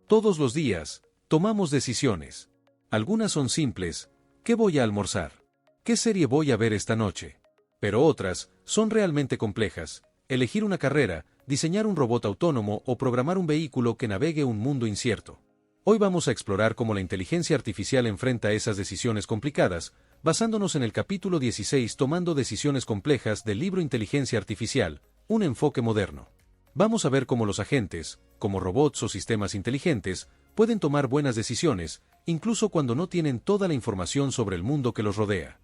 Todos los días, tomamos decisiones. Algunas son simples: ¿qué voy a almorzar? ¿Qué serie voy a ver esta noche? Pero otras son realmente complejas: elegir una carrera, diseñar un robot autónomo o programar un vehículo que navegue un mundo incierto. Hoy vamos a explorar cómo la inteligencia artificial enfrenta esas decisiones complicadas, basándonos en el capítulo 16 Tomando decisiones complejas del libro Inteligencia Artificial, un enfoque moderno. Vamos a ver cómo los agentes, como robots o sistemas inteligentes, pueden tomar buenas decisiones, incluso cuando no tienen toda la información sobre el mundo que los rodea.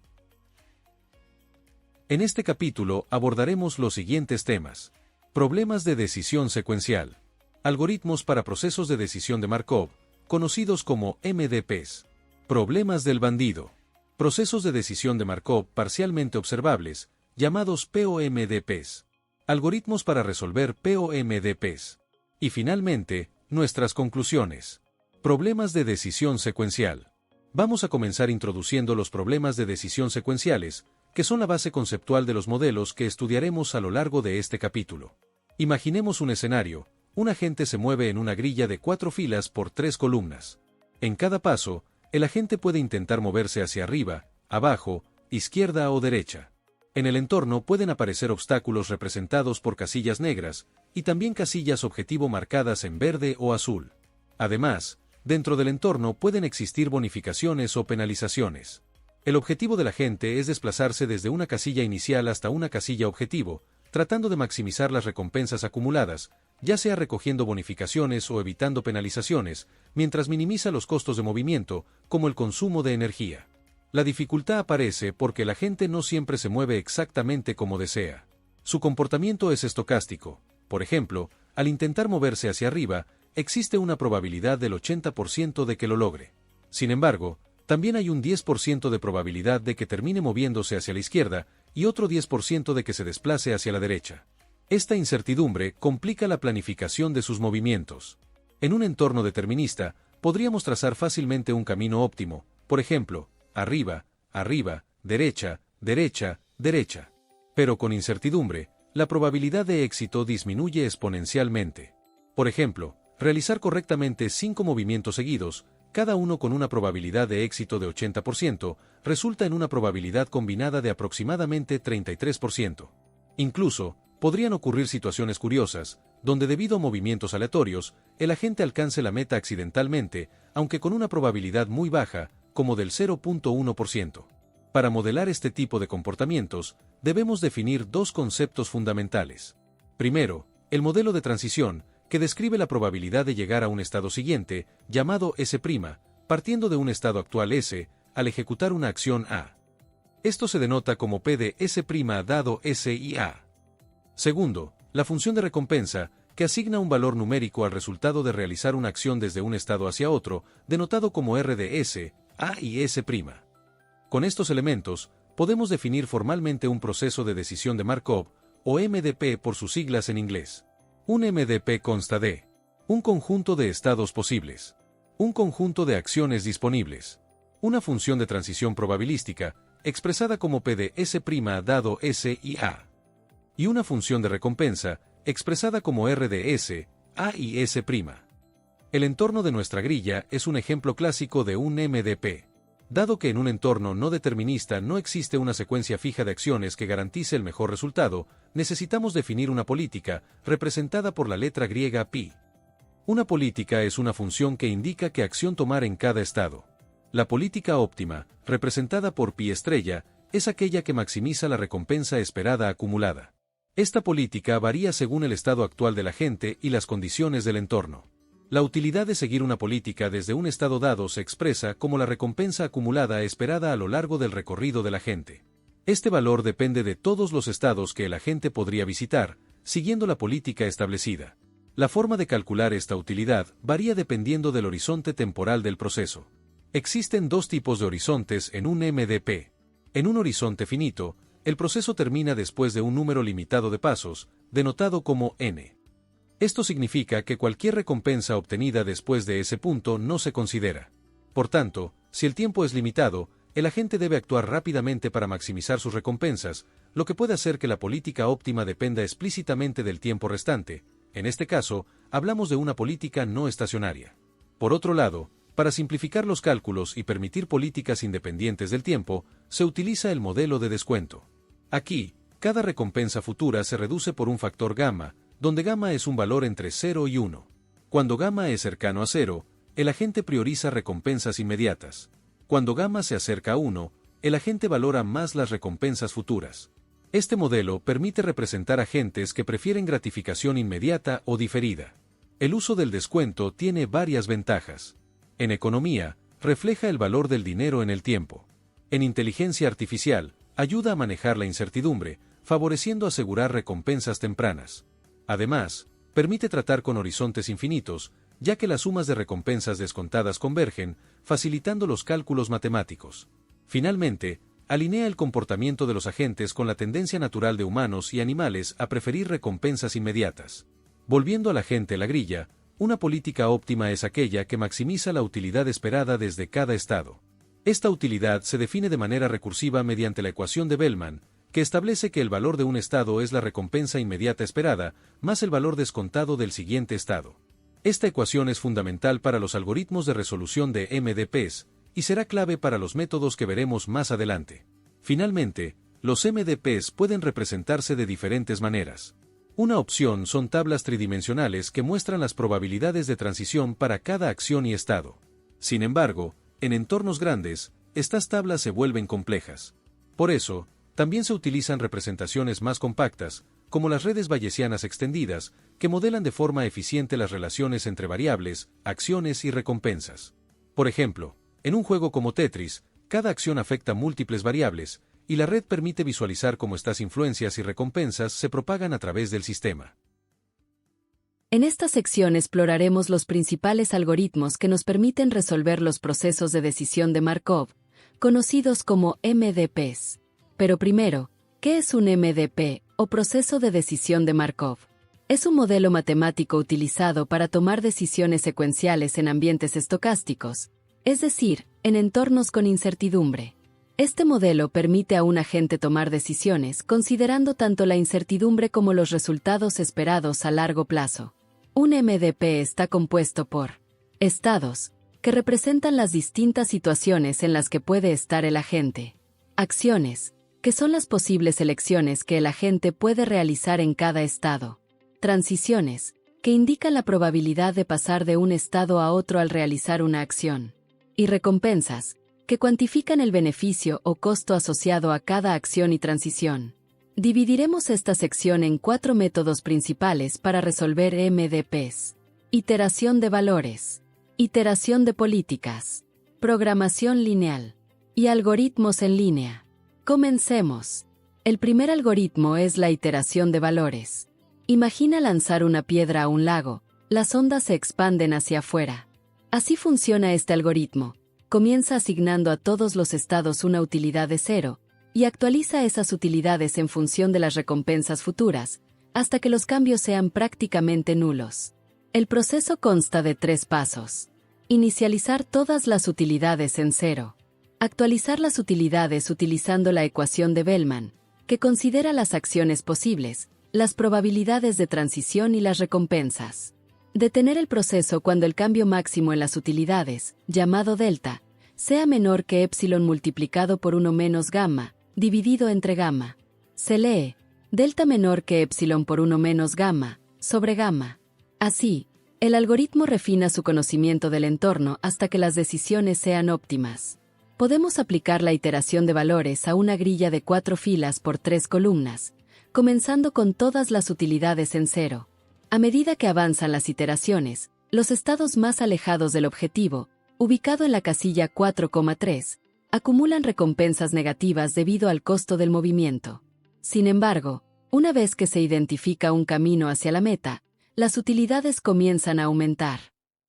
En este capítulo abordaremos los siguientes temas: problemas de decisión secuencial, algoritmos para procesos de decisión de Markov, conocidos como MDPs, problemas del bandido, procesos de decisión de Markov parcialmente observables, llamados POMDPs, algoritmos para resolver POMDPs, y finalmente, nuestras conclusiones. Problemas de decisión secuencial. Vamos a comenzar introduciendo los problemas de decisión secuenciales, que son la base conceptual de los modelos que estudiaremos a lo largo de este capítulo. Imaginemos un escenario: un agente se mueve en una grilla de 4 filas por 3 columnas. En cada paso, el agente puede intentar moverse hacia arriba, abajo, izquierda o derecha. En el entorno pueden aparecer obstáculos representados por casillas negras, y también casillas objetivo marcadas en verde o azul. Además, dentro del entorno pueden existir bonificaciones o penalizaciones. El objetivo del agente es desplazarse desde una casilla inicial hasta una casilla objetivo, tratando de maximizar las recompensas acumuladas, ya sea recogiendo bonificaciones o evitando penalizaciones, mientras minimiza los costos de movimiento, como el consumo de energía. La dificultad aparece porque el agente no siempre se mueve exactamente como desea. Su comportamiento es estocástico. Por ejemplo, al intentar moverse hacia arriba, existe una probabilidad del 80% de que lo logre. Sin embargo, también hay un 10% de probabilidad de que termine moviéndose hacia la izquierda y otro 10% de que se desplace hacia la derecha. Esta incertidumbre complica la planificación de sus movimientos. En un entorno determinista, podríamos trazar fácilmente un camino óptimo, por ejemplo, arriba, arriba, derecha, derecha, derecha. Pero con incertidumbre, la probabilidad de éxito disminuye exponencialmente. Por ejemplo, realizar correctamente 5 movimientos seguidos, cada uno con una probabilidad de éxito de 80%, resulta en una probabilidad combinada de aproximadamente 33%. Incluso, podrían ocurrir situaciones curiosas, donde debido a movimientos aleatorios, el agente alcance la meta accidentalmente, aunque con una probabilidad muy baja, como del 0.1%. Para modelar este tipo de comportamientos, debemos definir dos conceptos fundamentales. Primero, el modelo de transición, que describe la probabilidad de llegar a un estado siguiente, llamado S', partiendo de un estado actual S, al ejecutar una acción A. Esto se denota como P de S' dado S y A. Segundo, la función de recompensa, que asigna un valor numérico al resultado de realizar una acción desde un estado hacia otro, denotado como R de S, A y S'. Con estos elementos, podemos definir formalmente un proceso de decisión de Markov, o MDP por sus siglas en inglés. Un MDP consta de un conjunto de estados posibles, un conjunto de acciones disponibles, una función de transición probabilística, expresada como P de S' dado S y A, y una función de recompensa, expresada como R de S, A y S'. El entorno de nuestra grilla es un ejemplo clásico de un MDP. Dado que en un entorno no determinista no existe una secuencia fija de acciones que garantice el mejor resultado, necesitamos definir una política, representada por la letra griega pi. Una política es una función que indica qué acción tomar en cada estado. La política óptima, representada por pi estrella, es aquella que maximiza la recompensa esperada acumulada. Esta política varía según el estado actual del agente y las condiciones del entorno. La utilidad de seguir una política desde un estado dado se expresa como la recompensa acumulada esperada a lo largo del recorrido del agente. Este valor depende de todos los estados que el agente podría visitar, siguiendo la política establecida. La forma de calcular esta utilidad varía dependiendo del horizonte temporal del proceso. Existen dos tipos de horizontes en un MDP. En un horizonte finito, el proceso termina después de un número limitado de pasos, denotado como n. Esto significa que cualquier recompensa obtenida después de ese punto no se considera. Por tanto, si el tiempo es limitado, el agente debe actuar rápidamente para maximizar sus recompensas, lo que puede hacer que la política óptima dependa explícitamente del tiempo restante. En este caso, hablamos de una política no estacionaria. Por otro lado, para simplificar los cálculos y permitir políticas independientes del tiempo, se utiliza el modelo de descuento. Aquí, cada recompensa futura se reduce por un factor gamma, donde gamma es un valor entre 0 y 1. Cuando gamma es cercano a 0, el agente prioriza recompensas inmediatas. Cuando gamma se acerca a 1, el agente valora más las recompensas futuras. Este modelo permite representar agentes que prefieren gratificación inmediata o diferida. El uso del descuento tiene varias ventajas. En economía, refleja el valor del dinero en el tiempo. En inteligencia artificial, ayuda a manejar la incertidumbre, favoreciendo asegurar recompensas tempranas. Además, permite tratar con horizontes infinitos, ya que las sumas de recompensas descontadas convergen, facilitando los cálculos matemáticos. Finalmente, alinea el comportamiento de los agentes con la tendencia natural de humanos y animales a preferir recompensas inmediatas. Volviendo al agente la grilla, una política óptima es aquella que maximiza la utilidad esperada desde cada estado. Esta utilidad se define de manera recursiva mediante la ecuación de Bellman, que establece que el valor de un estado es la recompensa inmediata esperada, más el valor descontado del siguiente estado. Esta ecuación es fundamental para los algoritmos de resolución de MDPs, y será clave para los métodos que veremos más adelante. Finalmente, los MDPs pueden representarse de diferentes maneras. Una opción son tablas tridimensionales que muestran las probabilidades de transición para cada acción y estado. Sin embargo, en entornos grandes, estas tablas se vuelven complejas. Por eso, también se utilizan representaciones más compactas, como las redes bayesianas extendidas, que modelan de forma eficiente las relaciones entre variables, acciones y recompensas. Por ejemplo, en un juego como Tetris, cada acción afecta múltiples variables, y la red permite visualizar cómo estas influencias y recompensas se propagan a través del sistema. En esta sección exploraremos los principales algoritmos que nos permiten resolver los procesos de decisión de Markov, conocidos como MDPs. Pero primero, ¿qué es un MDP, o proceso de decisión de Markov? Es un modelo matemático utilizado para tomar decisiones secuenciales en ambientes estocásticos, es decir, en entornos con incertidumbre. Este modelo permite a un agente tomar decisiones considerando tanto la incertidumbre como los resultados esperados a largo plazo. Un MDP está compuesto por estados, que representan las distintas situaciones en las que puede estar el agente; acciones, que son las posibles elecciones que el agente puede realizar en cada estado; transiciones, que indican la probabilidad de pasar de un estado a otro al realizar una acción; y recompensas, que cuantifican el beneficio o costo asociado a cada acción y transición. Dividiremos esta sección en 4 métodos principales para resolver MDPs: iteración de valores, iteración de políticas, programación lineal y algoritmos en línea. Comencemos. El primer algoritmo es la iteración de valores. Imagina lanzar una piedra a un lago, las ondas se expanden hacia afuera. Así funciona este algoritmo. Comienza asignando a todos los estados una utilidad de 0, y actualiza esas utilidades en función de las recompensas futuras, hasta que los cambios sean prácticamente nulos. El proceso consta de 3 pasos. Inicializar todas las utilidades en 0. Actualizar las utilidades utilizando la ecuación de Bellman, que considera las acciones posibles, las probabilidades de transición y las recompensas. Detener el proceso cuando el cambio máximo en las utilidades, llamado delta, sea menor que epsilon multiplicado por 1 menos gamma, dividido entre gamma. Se lee delta menor que epsilon por 1 menos gamma, sobre gamma. Así, el algoritmo refina su conocimiento del entorno hasta que las decisiones sean óptimas. Podemos aplicar la iteración de valores a una grilla de 4 filas por 3 columnas, comenzando con todas las utilidades en 0. A medida que avanzan las iteraciones, los estados más alejados del objetivo, ubicado en la casilla 4,3, acumulan recompensas negativas debido al costo del movimiento. Sin embargo, una vez que se identifica un camino hacia la meta, las utilidades comienzan a aumentar.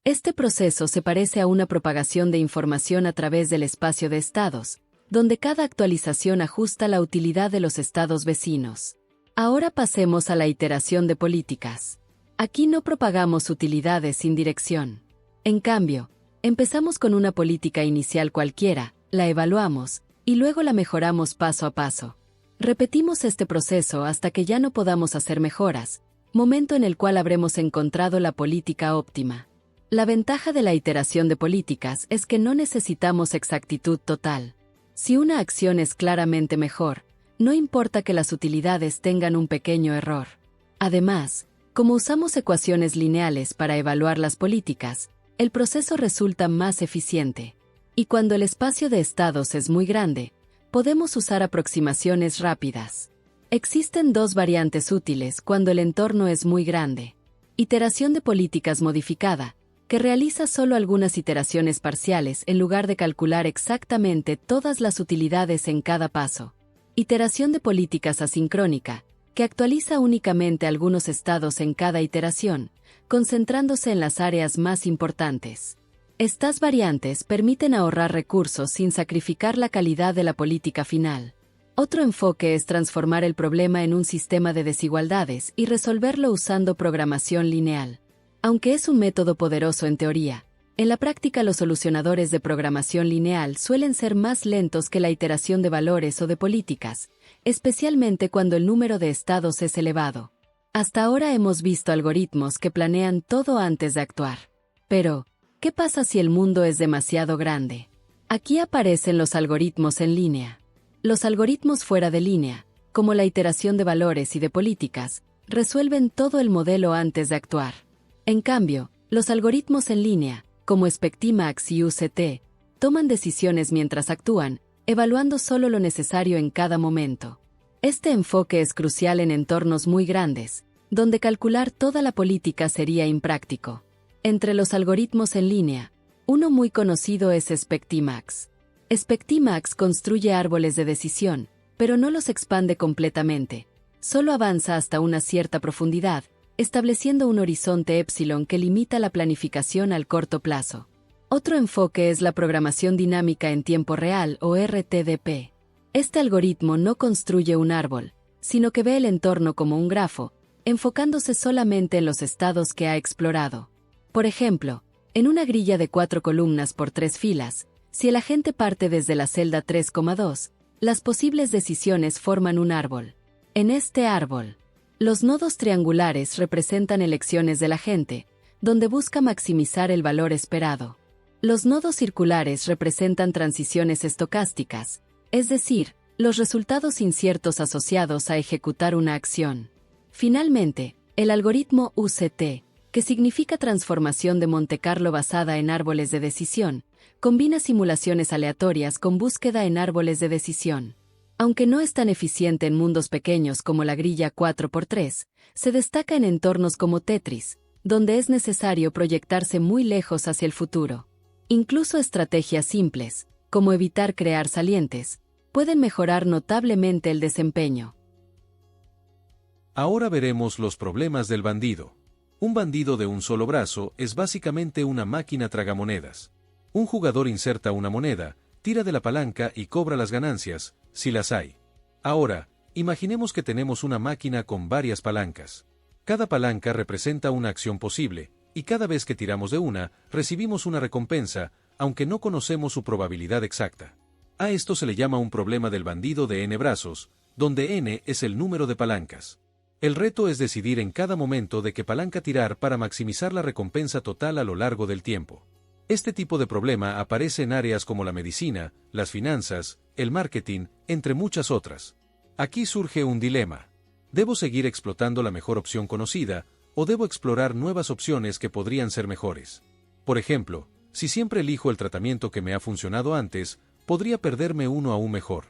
Este proceso se parece a una propagación de información a través del espacio de estados, donde cada actualización ajusta la utilidad de los estados vecinos. Ahora pasemos a la iteración de políticas. Aquí no propagamos utilidades sin dirección. En cambio, empezamos con una política inicial cualquiera, la evaluamos, y luego la mejoramos paso a paso. Repetimos este proceso hasta que ya no podamos hacer mejoras, momento en el cual habremos encontrado la política óptima. La ventaja de la iteración de políticas es que no necesitamos exactitud total. Si una acción es claramente mejor, no importa que las utilidades tengan un pequeño error. Además, como usamos ecuaciones lineales para evaluar las políticas, el proceso resulta más eficiente. Y cuando el espacio de estados es muy grande, podemos usar aproximaciones rápidas. Existen dos variantes útiles cuando el entorno es muy grande. Iteración de políticas modificada, que realiza solo algunas iteraciones parciales en lugar de calcular exactamente todas las utilidades en cada paso. Iteración de políticas asincrónica, que actualiza únicamente algunos estados en cada iteración, concentrándose en las áreas más importantes. Estas variantes permiten ahorrar recursos sin sacrificar la calidad de la política final. Otro enfoque es transformar el problema en un sistema de desigualdades y resolverlo usando programación lineal. Aunque es un método poderoso en teoría, en la práctica los solucionadores de programación lineal suelen ser más lentos que la iteración de valores o de políticas, especialmente cuando el número de estados es elevado. Hasta ahora hemos visto algoritmos que planean todo antes de actuar. Pero, ¿qué pasa si el mundo es demasiado grande? Aquí aparecen los algoritmos en línea. Los algoritmos fuera de línea, como la iteración de valores y de políticas, resuelven todo el modelo antes de actuar. En cambio, los algoritmos en línea, como SpectImax y UCT, toman decisiones mientras actúan, evaluando solo lo necesario en cada momento. Este enfoque es crucial en entornos muy grandes, donde calcular toda la política sería impráctico. Entre los algoritmos en línea, uno muy conocido es SpectImax. SpectImax construye árboles de decisión, pero no los expande completamente. Solo avanza hasta una cierta profundidad, estableciendo un horizonte epsilon que limita la planificación al corto plazo. Otro enfoque es la programación dinámica en tiempo real o RTDP. Este algoritmo no construye un árbol, sino que ve el entorno como un grafo, enfocándose solamente en los estados que ha explorado. Por ejemplo, en una grilla de 4 columnas por 3 filas, si el agente parte desde la celda 3,2, las posibles decisiones forman un árbol. En este árbol, los nodos triangulares representan elecciones del agente, donde busca maximizar el valor esperado. Los nodos circulares representan transiciones estocásticas, es decir, los resultados inciertos asociados a ejecutar una acción. Finalmente, el algoritmo UCT, que significa transformación de Montecarlo basada en árboles de decisión, combina simulaciones aleatorias con búsqueda en árboles de decisión. Aunque no es tan eficiente en mundos pequeños como la grilla 4x3, se destaca en entornos como Tetris, donde es necesario proyectarse muy lejos hacia el futuro. Incluso estrategias simples, como evitar crear salientes, pueden mejorar notablemente el desempeño. Ahora veremos los problemas del bandido. Un bandido de un solo brazo es básicamente una máquina tragamonedas. Un jugador inserta una moneda, tira de la palanca y cobra las ganancias, si las hay. Ahora, imaginemos que tenemos una máquina con varias palancas. Cada palanca representa una acción posible, y cada vez que tiramos de una, recibimos una recompensa, aunque no conocemos su probabilidad exacta. A esto se le llama un problema del bandido de n brazos, donde n es el número de palancas. El reto es decidir en cada momento de qué palanca tirar para maximizar la recompensa total a lo largo del tiempo. Este tipo de problema aparece en áreas como la medicina, las finanzas, el marketing, entre muchas otras. Aquí surge un dilema. ¿Debo seguir explotando la mejor opción conocida, o debo explorar nuevas opciones que podrían ser mejores? Por ejemplo, si siempre elijo el tratamiento que me ha funcionado antes, podría perderme uno aún mejor.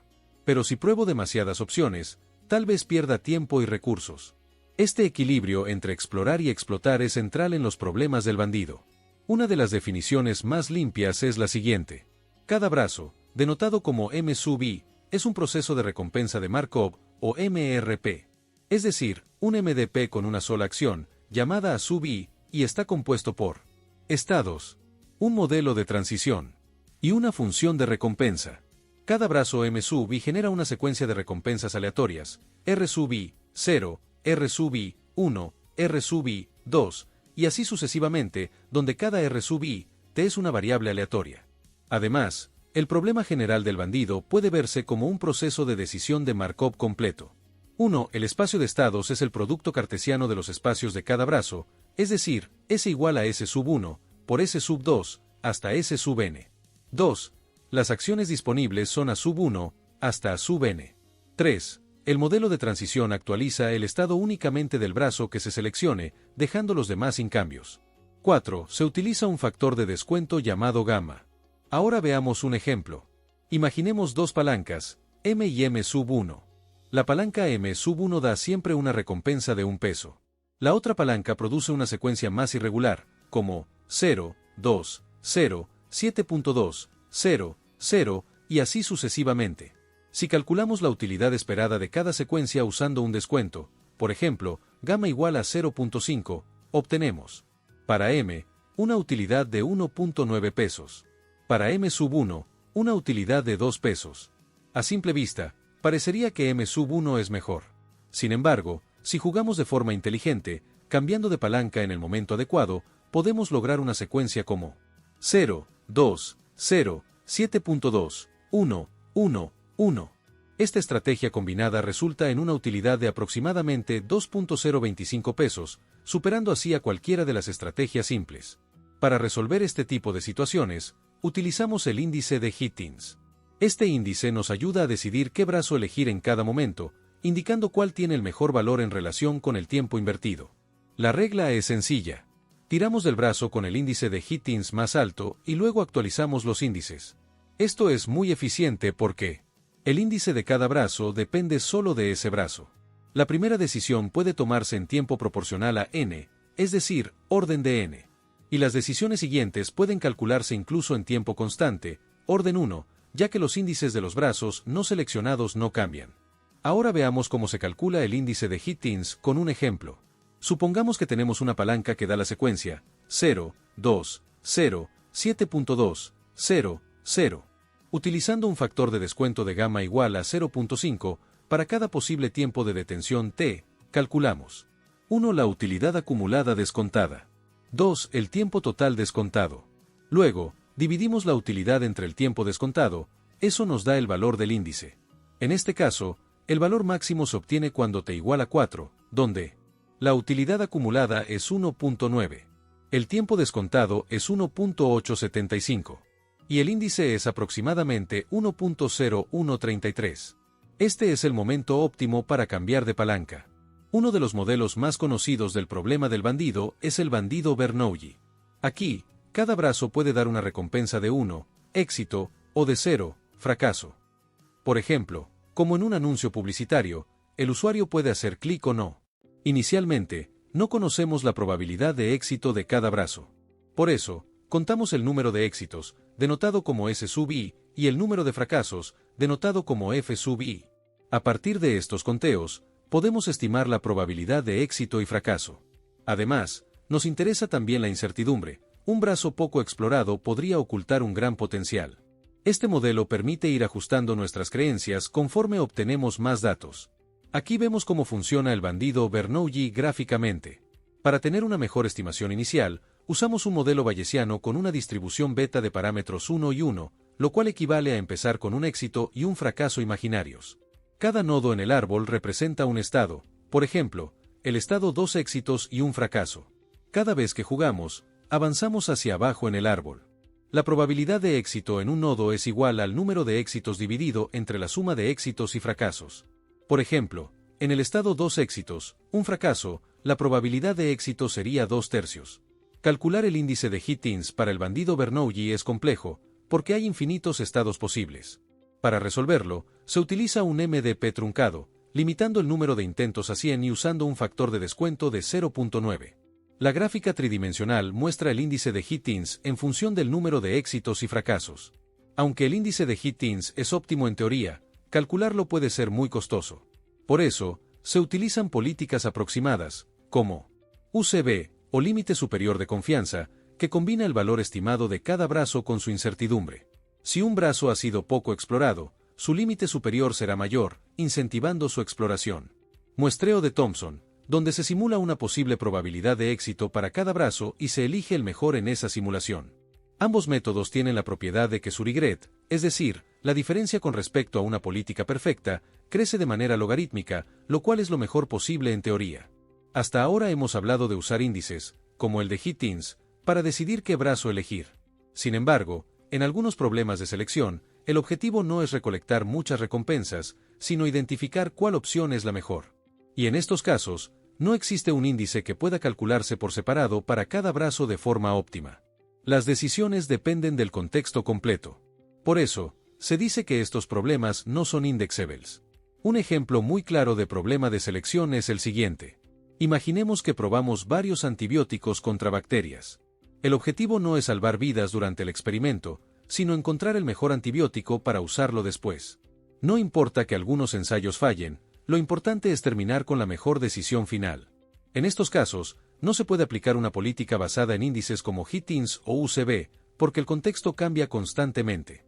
Pero si pruebo demasiadas opciones, tal vez pierda tiempo y recursos. Este equilibrio entre explorar y explotar es central en los problemas del bandido. Una de las definiciones más limpias es la siguiente. Cada brazo, denotado como M sub i, es un proceso de recompensa de Markov, o MRP. Es decir, un MDP con una sola acción, llamada A sub i, y está compuesto por estados, un modelo de transición, y una función de recompensa. Cada brazo M sub i genera una secuencia de recompensas aleatorias, R sub i, 0, R sub i, 1, R sub i, 2, y así sucesivamente, donde cada R sub i, t es una variable aleatoria. Además, el problema general del bandido puede verse como un proceso de decisión de Markov completo. 1. El espacio de estados es el producto cartesiano de los espacios de cada brazo, es decir, S igual a S sub 1, por S sub 2, hasta S sub n. 2. Las acciones disponibles son A sub 1, hasta A sub n. 3. El modelo de transición actualiza el estado únicamente del brazo que se seleccione, dejando los demás sin cambios. 4. Se utiliza un factor de descuento llamado gamma. Ahora veamos un ejemplo. Imaginemos dos palancas, M y M sub 1. La palanca M sub 1 da siempre una recompensa de 1 peso. La otra palanca produce una secuencia más irregular, como 0, 2, 0, 7.2, 0, 0, y así sucesivamente. Si calculamos la utilidad esperada de cada secuencia usando un descuento, por ejemplo, gamma igual a 0.5, obtenemos, para M, una utilidad de 1.9 pesos. Para M sub 1, una utilidad de 2 pesos. A simple vista, parecería que M sub 1 es mejor. Sin embargo, si jugamos de forma inteligente, cambiando de palanca en el momento adecuado, podemos lograr una secuencia como 0, 2, 0, 7.2, 1, 1, 1. Esta estrategia combinada resulta en una utilidad de aproximadamente 2.025 pesos, superando así a cualquiera de las estrategias simples. Para resolver este tipo de situaciones, utilizamos el índice de Hittins. Este índice nos ayuda a decidir qué brazo elegir en cada momento, indicando cuál tiene el mejor valor en relación con el tiempo invertido. La regla es sencilla. Tiramos del brazo con el índice de Hittins más alto y luego actualizamos los índices. Esto es muy eficiente porque el índice de cada brazo depende solo de ese brazo. La primera decisión puede tomarse en tiempo proporcional a n, es decir, orden de n. Y las decisiones siguientes pueden calcularse incluso en tiempo constante, orden 1, ya que los índices de los brazos no seleccionados no cambian. Ahora veamos cómo se calcula el índice de Hittins con un ejemplo. Supongamos que tenemos una palanca que da la secuencia 0, 2, 0, 7.2, 0, 0. Utilizando un factor de descuento de gamma igual a 0.5, para cada posible tiempo de detención t, calculamos 1. La utilidad acumulada descontada. 2. El tiempo total descontado. Luego, dividimos la utilidad entre el tiempo descontado, eso nos da el valor del índice. En este caso, el valor máximo se obtiene cuando t igual a 4, donde la utilidad acumulada es 1.9. El tiempo descontado es 1.875. Y el índice es aproximadamente 1.0133. Este es el momento óptimo para cambiar de palanca. Uno de los modelos más conocidos del problema del bandido es el bandido Bernoulli. Aquí, cada brazo puede dar una recompensa de 1, éxito, o de 0, fracaso. Por ejemplo, como en un anuncio publicitario, el usuario puede hacer clic o no. Inicialmente, no conocemos la probabilidad de éxito de cada brazo. Por eso, contamos el número de éxitos, denotado como S sub i, y el número de fracasos, denotado como F sub i. A partir de estos conteos, podemos estimar la probabilidad de éxito y fracaso. Además, nos interesa también la incertidumbre. Un brazo poco explorado podría ocultar un gran potencial. Este modelo permite ir ajustando nuestras creencias conforme obtenemos más datos. Aquí vemos cómo funciona el bandido Bernoulli gráficamente. Para tener una mejor estimación inicial, usamos un modelo bayesiano con una distribución beta de parámetros 1 y 1, lo cual equivale a empezar con un éxito y un fracaso imaginarios. Cada nodo en el árbol representa un estado, por ejemplo, el estado 2 éxitos y un fracaso. Cada vez que jugamos, avanzamos hacia abajo en el árbol. La probabilidad de éxito en un nodo es igual al número de éxitos dividido entre la suma de éxitos y fracasos. Por ejemplo, en el estado 2 éxitos, un fracaso, la probabilidad de éxito sería 2/3. Calcular el índice de Hittins para el bandido Bernoulli es complejo, porque hay infinitos estados posibles. Para resolverlo, se utiliza un MDP truncado, limitando el número de intentos a 100 y usando un factor de descuento de 0.9. La gráfica tridimensional muestra el índice de Hittins en función del número de éxitos y fracasos. Aunque el índice de Hittins es óptimo en teoría, calcularlo puede ser muy costoso. Por eso, se utilizan políticas aproximadas, como UCB, o límite superior de confianza, que combina el valor estimado de cada brazo con su incertidumbre. Si un brazo ha sido poco explorado, su límite superior será mayor, incentivando su exploración. Muestreo de Thompson, donde se simula una posible probabilidad de éxito para cada brazo y se elige el mejor en esa simulación. Ambos métodos tienen la propiedad de que su regret, es decir, la diferencia con respecto a una política perfecta, crece de manera logarítmica, lo cual es lo mejor posible en teoría. Hasta ahora hemos hablado de usar índices, como el de Hittins, para decidir qué brazo elegir. Sin embargo, en algunos problemas de selección, el objetivo no es recolectar muchas recompensas, sino identificar cuál opción es la mejor. Y en estos casos, no existe un índice que pueda calcularse por separado para cada brazo de forma óptima. Las decisiones dependen del contexto completo. Por eso, se dice que estos problemas no son indexables. Un ejemplo muy claro de problema de selección es el siguiente. Imaginemos que probamos varios antibióticos contra bacterias. El objetivo no es salvar vidas durante el experimento, sino encontrar el mejor antibiótico para usarlo después. No importa que algunos ensayos fallen, lo importante es terminar con la mejor decisión final. En estos casos, no se puede aplicar una política basada en índices como HITINS o UCB, porque el contexto cambia constantemente.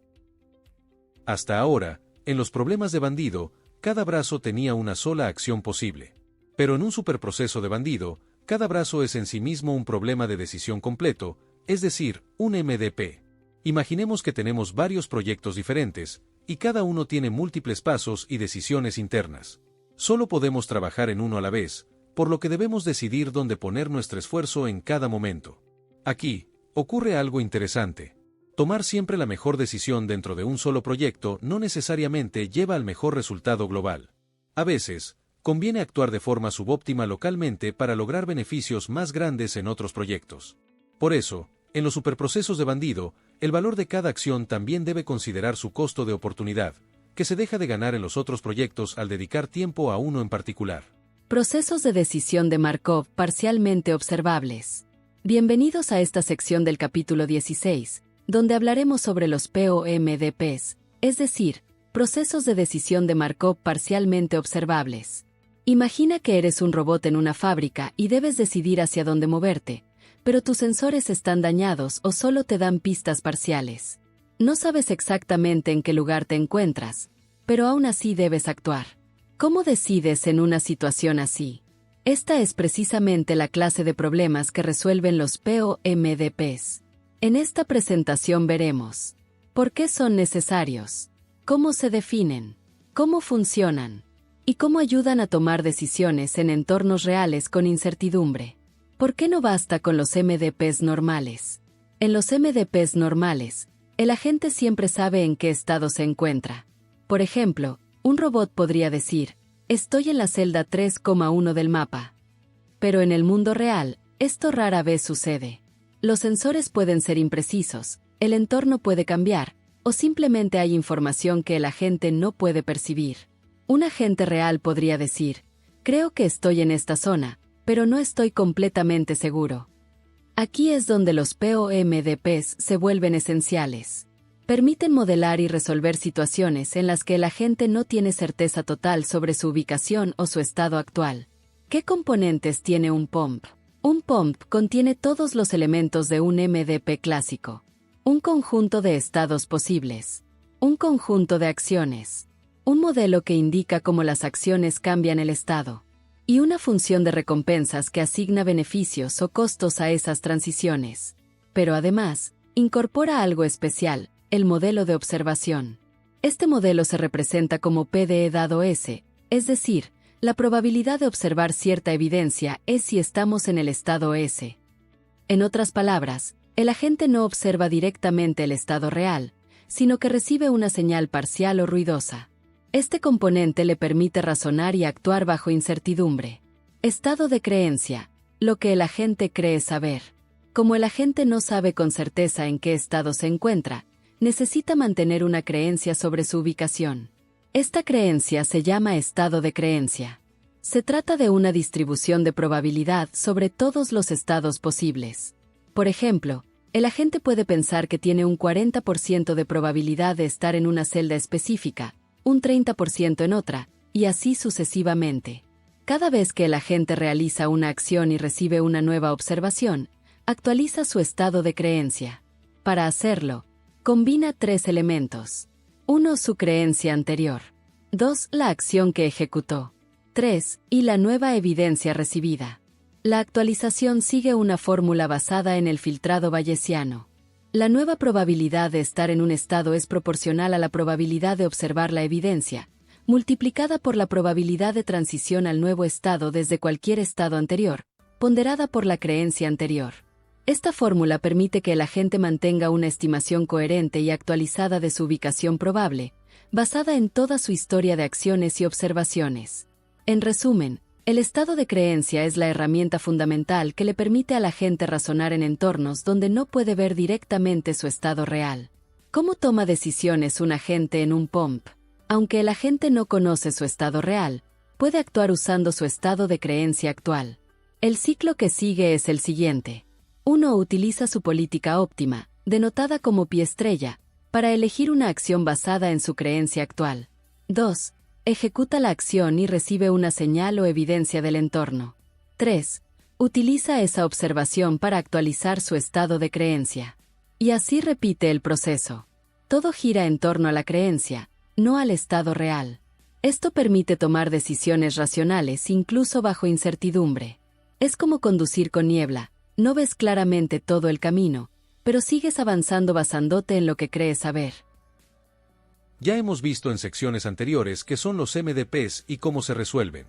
Hasta ahora, en los problemas de bandido, cada brazo tenía una sola acción posible. Pero en un superproceso de bandido, cada brazo es en sí mismo un problema de decisión completo, es decir, un MDP. Imaginemos que tenemos varios proyectos diferentes, y cada uno tiene múltiples pasos y decisiones internas. Solo podemos trabajar en uno a la vez, por lo que debemos decidir dónde poner nuestro esfuerzo en cada momento. Aquí, ocurre algo interesante. Tomar siempre la mejor decisión dentro de un solo proyecto no necesariamente lleva al mejor resultado global. A veces, conviene actuar de forma subóptima localmente para lograr beneficios más grandes en otros proyectos. Por eso, en los superprocesos de bandido, el valor de cada acción también debe considerar su costo de oportunidad, que se deja de ganar en los otros proyectos al dedicar tiempo a uno en particular. Procesos de decisión de Markov parcialmente observables. Bienvenidos a esta sección del capítulo 16, donde hablaremos sobre los POMDPs, es decir, procesos de decisión de Markov parcialmente observables. Imagina que eres un robot en una fábrica y debes decidir hacia dónde moverte, pero tus sensores están dañados o solo te dan pistas parciales. No sabes exactamente en qué lugar te encuentras, pero aún así debes actuar. ¿Cómo decides en una situación así? Esta es precisamente la clase de problemas que resuelven los POMDPs. En esta presentación veremos por qué son necesarios, cómo se definen, cómo funcionan y cómo ayudan a tomar decisiones en entornos reales con incertidumbre. ¿Por qué no basta con los MDPs normales? En los MDPs normales, el agente siempre sabe en qué estado se encuentra. Por ejemplo, un robot podría decir, estoy en la celda 3,1 del mapa. Pero en el mundo real, esto rara vez sucede. Los sensores pueden ser imprecisos, el entorno puede cambiar, o simplemente hay información que el agente no puede percibir. Un agente real podría decir, creo que estoy en esta zona, pero no estoy completamente seguro. Aquí es donde los POMDPs se vuelven esenciales. Permiten modelar y resolver situaciones en las que el agente no tiene certeza total sobre su ubicación o su estado actual. ¿Qué componentes tiene un POMD? Un POMD contiene todos los elementos de un MDP clásico. Un conjunto de estados posibles. Un conjunto de acciones. Un modelo que indica cómo las acciones cambian el estado. Y una función de recompensas que asigna beneficios o costos a esas transiciones. Pero además, incorpora algo especial, el modelo de observación. Este modelo se representa como PDE dado S, es decir, la probabilidad de observar cierta evidencia es si estamos en el estado S. En otras palabras, el agente no observa directamente el estado real, sino que recibe una señal parcial o ruidosa. Este componente le permite razonar y actuar bajo incertidumbre. Estado de creencia, lo que el agente cree saber. Como el agente no sabe con certeza en qué estado se encuentra, necesita mantener una creencia sobre su ubicación. Esta creencia se llama estado de creencia. Se trata de una distribución de probabilidad sobre todos los estados posibles. Por ejemplo, el agente puede pensar que tiene un 40% de probabilidad de estar en una celda específica, un 30% en otra, y así sucesivamente. Cada vez que el agente realiza una acción y recibe una nueva observación, actualiza su estado de creencia. Para hacerlo, combina 3 elementos. 1. Su creencia anterior. 2. La acción que ejecutó. 3. Y la nueva evidencia recibida. La actualización sigue una fórmula basada en el filtrado bayesiano. La nueva probabilidad de estar en un estado es proporcional a la probabilidad de observar la evidencia, multiplicada por la probabilidad de transición al nuevo estado desde cualquier estado anterior, ponderada por la creencia anterior. Esta fórmula permite que el agente mantenga una estimación coherente y actualizada de su ubicación probable, basada en toda su historia de acciones y observaciones. En resumen, el estado de creencia es la herramienta fundamental que le permite al agente razonar en entornos donde no puede ver directamente su estado real. ¿Cómo toma decisiones un agente en un POMP? Aunque el agente no conoce su estado real, puede actuar usando su estado de creencia actual. El ciclo que sigue es el siguiente. 1. Utiliza su política óptima, denotada como pie estrella, para elegir una acción basada en su creencia actual. 2. Ejecuta la acción y recibe una señal o evidencia del entorno. 3. Utiliza esa observación para actualizar su estado de creencia. Y así repite el proceso. Todo gira en torno a la creencia, no al estado real. Esto permite tomar decisiones racionales incluso bajo incertidumbre. Es como conducir con niebla. No ves claramente todo el camino, pero sigues avanzando basándote en lo que crees saber. Ya hemos visto en secciones anteriores qué son los MDPs y cómo se resuelven.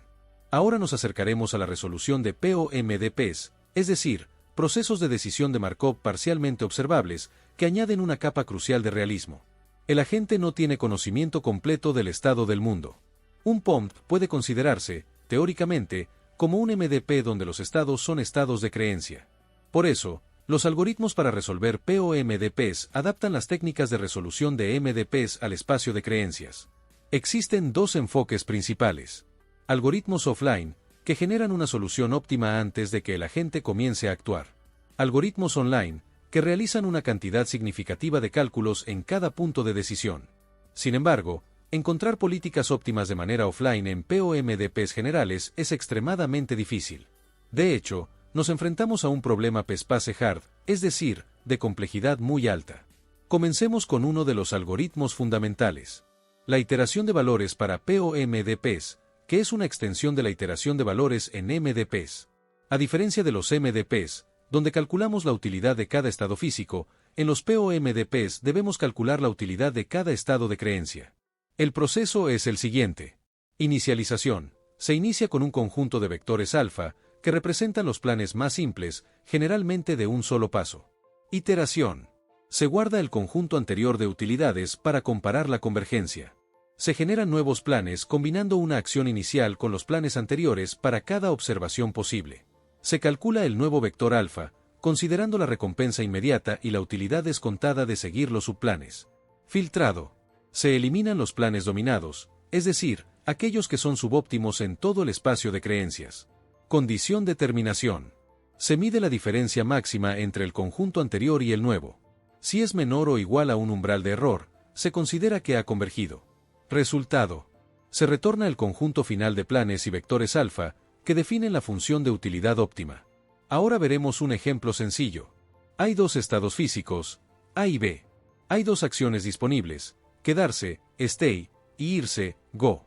Ahora nos acercaremos a la resolución de POMDPs, es decir, procesos de decisión de Markov parcialmente observables, que añaden una capa crucial de realismo. El agente no tiene conocimiento completo del estado del mundo. Un POMP puede considerarse, teóricamente, como un MDP donde los estados son estados de creencia. Por eso, los algoritmos para resolver POMDPs adaptan las técnicas de resolución de MDPs al espacio de creencias. Existen dos enfoques principales. Algoritmos offline, que generan una solución óptima antes de que el agente comience a actuar. Algoritmos online, que realizan una cantidad significativa de cálculos en cada punto de decisión. Sin embargo, encontrar políticas óptimas de manera offline en POMDPs generales es extremadamente difícil. De hecho, nos enfrentamos a un problema PSPACE-hard, es decir, de complejidad muy alta. Comencemos con uno de los algoritmos fundamentales. La iteración de valores para POMDPs, que es una extensión de la iteración de valores en MDPs. A diferencia de los MDPs, donde calculamos la utilidad de cada estado físico, en los POMDPs debemos calcular la utilidad de cada estado de creencia. El proceso es el siguiente. Inicialización. Se inicia con un conjunto de vectores alfa, que representan los planes más simples, generalmente de un solo paso. Iteración. Se guarda el conjunto anterior de utilidades para comparar la convergencia. Se generan nuevos planes combinando una acción inicial con los planes anteriores para cada observación posible. Se calcula el nuevo vector alfa, considerando la recompensa inmediata y la utilidad descontada de seguir los subplanes. Filtrado. Se eliminan los planes dominados, es decir, aquellos que son subóptimos en todo el espacio de creencias. Condición de terminación. Se mide la diferencia máxima entre el conjunto anterior y el nuevo. Si es menor o igual a un umbral de error, se considera que ha convergido. Resultado. Se retorna el conjunto final de planes y vectores alfa, que definen la función de utilidad óptima. Ahora veremos un ejemplo sencillo. Hay dos estados físicos, A y B. Hay dos acciones disponibles, quedarse, stay, y irse, go.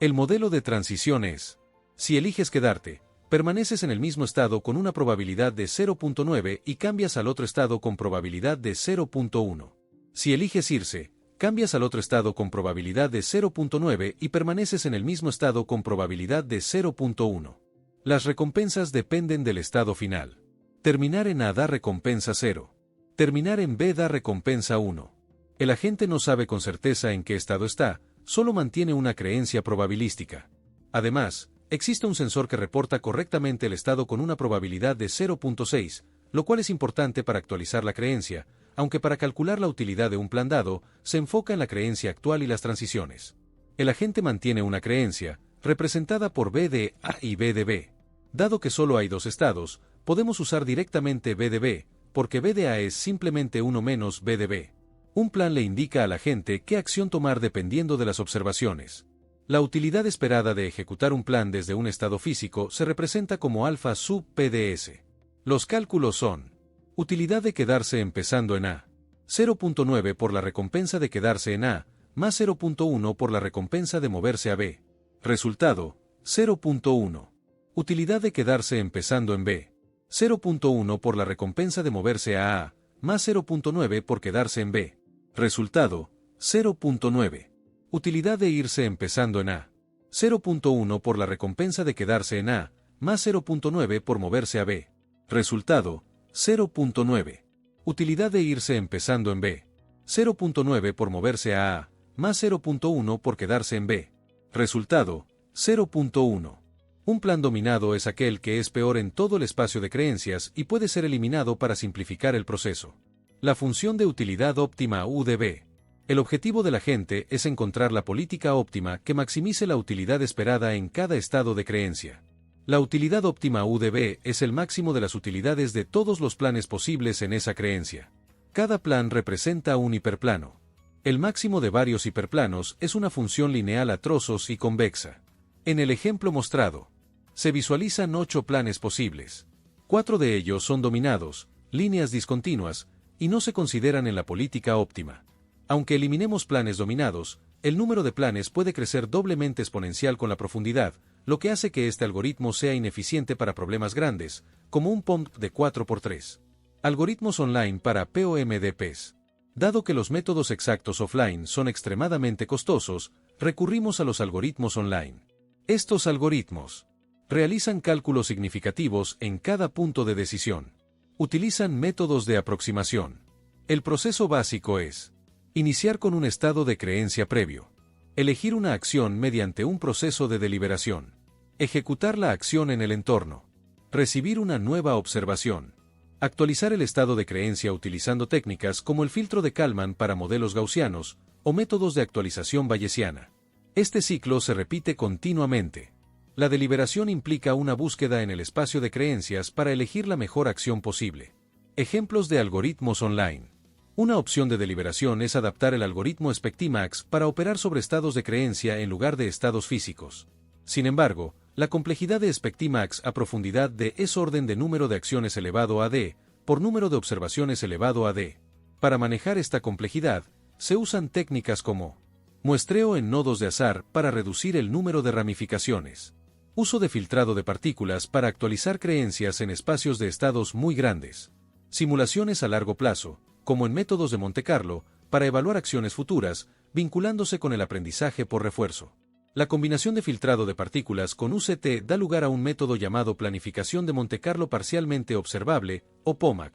El modelo de transición es: si eliges quedarte, permaneces en el mismo estado con una probabilidad de 0.9 y cambias al otro estado con probabilidad de 0.1. Si eliges irse, cambias al otro estado con probabilidad de 0.9 y permaneces en el mismo estado con probabilidad de 0.1. Las recompensas dependen del estado final. Terminar en A da recompensa 0. Terminar en B da recompensa 1. El agente no sabe con certeza en qué estado está, solo mantiene una creencia probabilística. Además, existe un sensor que reporta correctamente el estado con una probabilidad de 0.6, lo cual es importante para actualizar la creencia, aunque para calcular la utilidad de un plan dado, se enfoca en la creencia actual y las transiciones. El agente mantiene una creencia, representada por B de A y B de B. Dado que solo hay dos estados, podemos usar directamente B de B, porque B de A es simplemente 1 menos B de B. Un plan le indica al agente qué acción tomar dependiendo de las observaciones. La utilidad esperada de ejecutar un plan desde un estado físico se representa como alfa sub PDS. Los cálculos son: utilidad de quedarse empezando en A, 0.9 por la recompensa de quedarse en A, más 0.1 por la recompensa de moverse a B. Resultado: 0.1. Utilidad de quedarse empezando en B, 0.1 por la recompensa de moverse a A, más 0.9 por quedarse en B. Resultado: 0.9. Utilidad de irse empezando en A, 0.1 por la recompensa de quedarse en A, más 0.9 por moverse a B. Resultado: 0.9. Utilidad de irse empezando en B. 0.9 por moverse a A, más 0.1 por quedarse en B. Resultado, 0.1. Un plan dominado es aquel que es peor en todo el espacio de creencias y puede ser eliminado para simplificar el proceso. La función de utilidad óptima UDB. El objetivo de la gente es encontrar la política óptima que maximice la utilidad esperada en cada estado de creencia. La utilidad óptima UDB es el máximo de las utilidades de todos los planes posibles en esa creencia. Cada plan representa un hiperplano. El máximo de varios hiperplanos es una función lineal a trozos y convexa. En el ejemplo mostrado, se visualizan 8 planes posibles. 4 de ellos son dominados, líneas discontinuas, y no se consideran en la política óptima. Aunque eliminemos planes dominados, el número de planes puede crecer doblemente exponencial con la profundidad, lo que hace que este algoritmo sea ineficiente para problemas grandes, como un POMP de 4×3. Algoritmos online para POMDPs. Dado que los métodos exactos offline son extremadamente costosos, recurrimos a los algoritmos online. Estos algoritmos realizan cálculos significativos en cada punto de decisión. Utilizan métodos de aproximación. El proceso básico es iniciar con un estado de creencia previo. Elegir una acción mediante un proceso de deliberación. Ejecutar la acción en el entorno. Recibir una nueva observación. Actualizar el estado de creencia utilizando técnicas como el filtro de Kalman para modelos gaussianos o métodos de actualización bayesiana. Este ciclo se repite continuamente. La deliberación implica una búsqueda en el espacio de creencias para elegir la mejor acción posible. Ejemplos de algoritmos online. Una opción de deliberación es adaptar el algoritmo SpectImax para operar sobre estados de creencia en lugar de estados físicos. Sin embargo, la complejidad de SpectImax a profundidad de es orden de número de acciones elevado a d, por número de observaciones elevado a d. Para manejar esta complejidad, se usan técnicas como muestreo en nodos de azar para reducir el número de ramificaciones. Uso de filtrado de partículas para actualizar creencias en espacios de estados muy grandes. Simulaciones a largo plazo, como en métodos de Monte Carlo, para evaluar acciones futuras, vinculándose con el aprendizaje por refuerzo. La combinación de filtrado de partículas con UCT da lugar a un método llamado planificación de Monte Carlo parcialmente observable, o POMAP.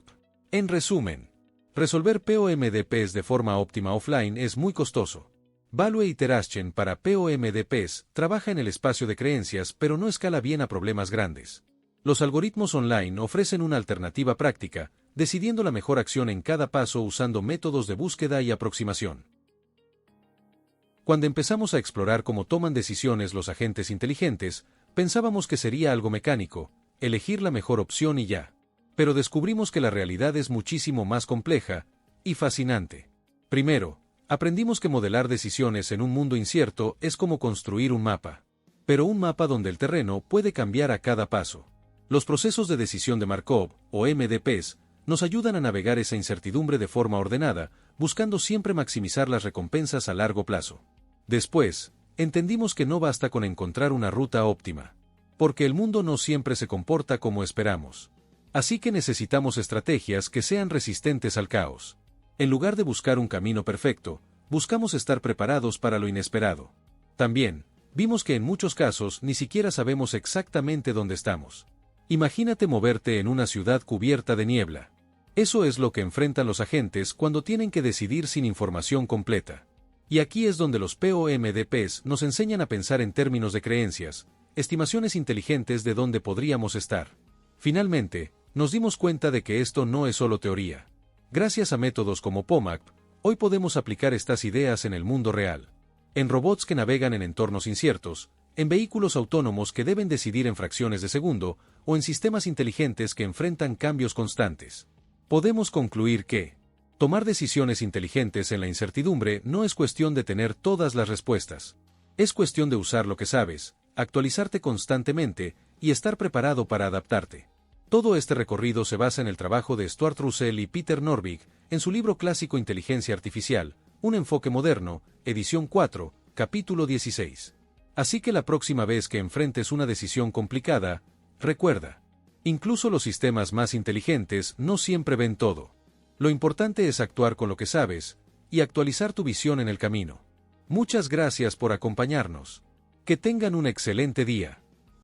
En resumen, resolver POMDPs de forma óptima offline es muy costoso. Value Iteration para POMDPs trabaja en el espacio de creencias pero no escala bien a problemas grandes. Los algoritmos online ofrecen una alternativa práctica, decidiendo la mejor acción en cada paso usando métodos de búsqueda y aproximación. Cuando empezamos a explorar cómo toman decisiones los agentes inteligentes, pensábamos que sería algo mecánico, elegir la mejor opción y ya. Pero descubrimos que la realidad es muchísimo más compleja y fascinante. Primero, aprendimos que modelar decisiones en un mundo incierto es como construir un mapa. Pero un mapa donde el terreno puede cambiar a cada paso. Los procesos de decisión de Markov, o MDPs, nos ayudan a navegar esa incertidumbre de forma ordenada, buscando siempre maximizar las recompensas a largo plazo. Después, entendimos que no basta con encontrar una ruta óptima, porque el mundo no siempre se comporta como esperamos. Así que necesitamos estrategias que sean resistentes al caos. En lugar de buscar un camino perfecto, buscamos estar preparados para lo inesperado. También, vimos que en muchos casos ni siquiera sabemos exactamente dónde estamos. Imagínate moverte en una ciudad cubierta de niebla. Eso es lo que enfrentan los agentes cuando tienen que decidir sin información completa. Y aquí es donde los POMDPs nos enseñan a pensar en términos de creencias, estimaciones inteligentes de dónde podríamos estar. Finalmente, nos dimos cuenta de que esto no es solo teoría. Gracias a métodos como POMAP, hoy podemos aplicar estas ideas en el mundo real. En robots que navegan en entornos inciertos, en vehículos autónomos que deben decidir en fracciones de segundo, o en sistemas inteligentes que enfrentan cambios constantes. Podemos concluir que tomar decisiones inteligentes en la incertidumbre no es cuestión de tener todas las respuestas. Es cuestión de usar lo que sabes, actualizarte constantemente y estar preparado para adaptarte. Todo este recorrido se basa en el trabajo de Stuart Russell y Peter Norvig en su libro clásico Inteligencia Artificial, un enfoque moderno, edición 4, capítulo 16. Así que la próxima vez que enfrentes una decisión complicada, recuerda, incluso los sistemas más inteligentes no siempre ven todo. Lo importante es actuar con lo que sabes y actualizar tu visión en el camino. Muchas gracias por acompañarnos. Que tengan un excelente día.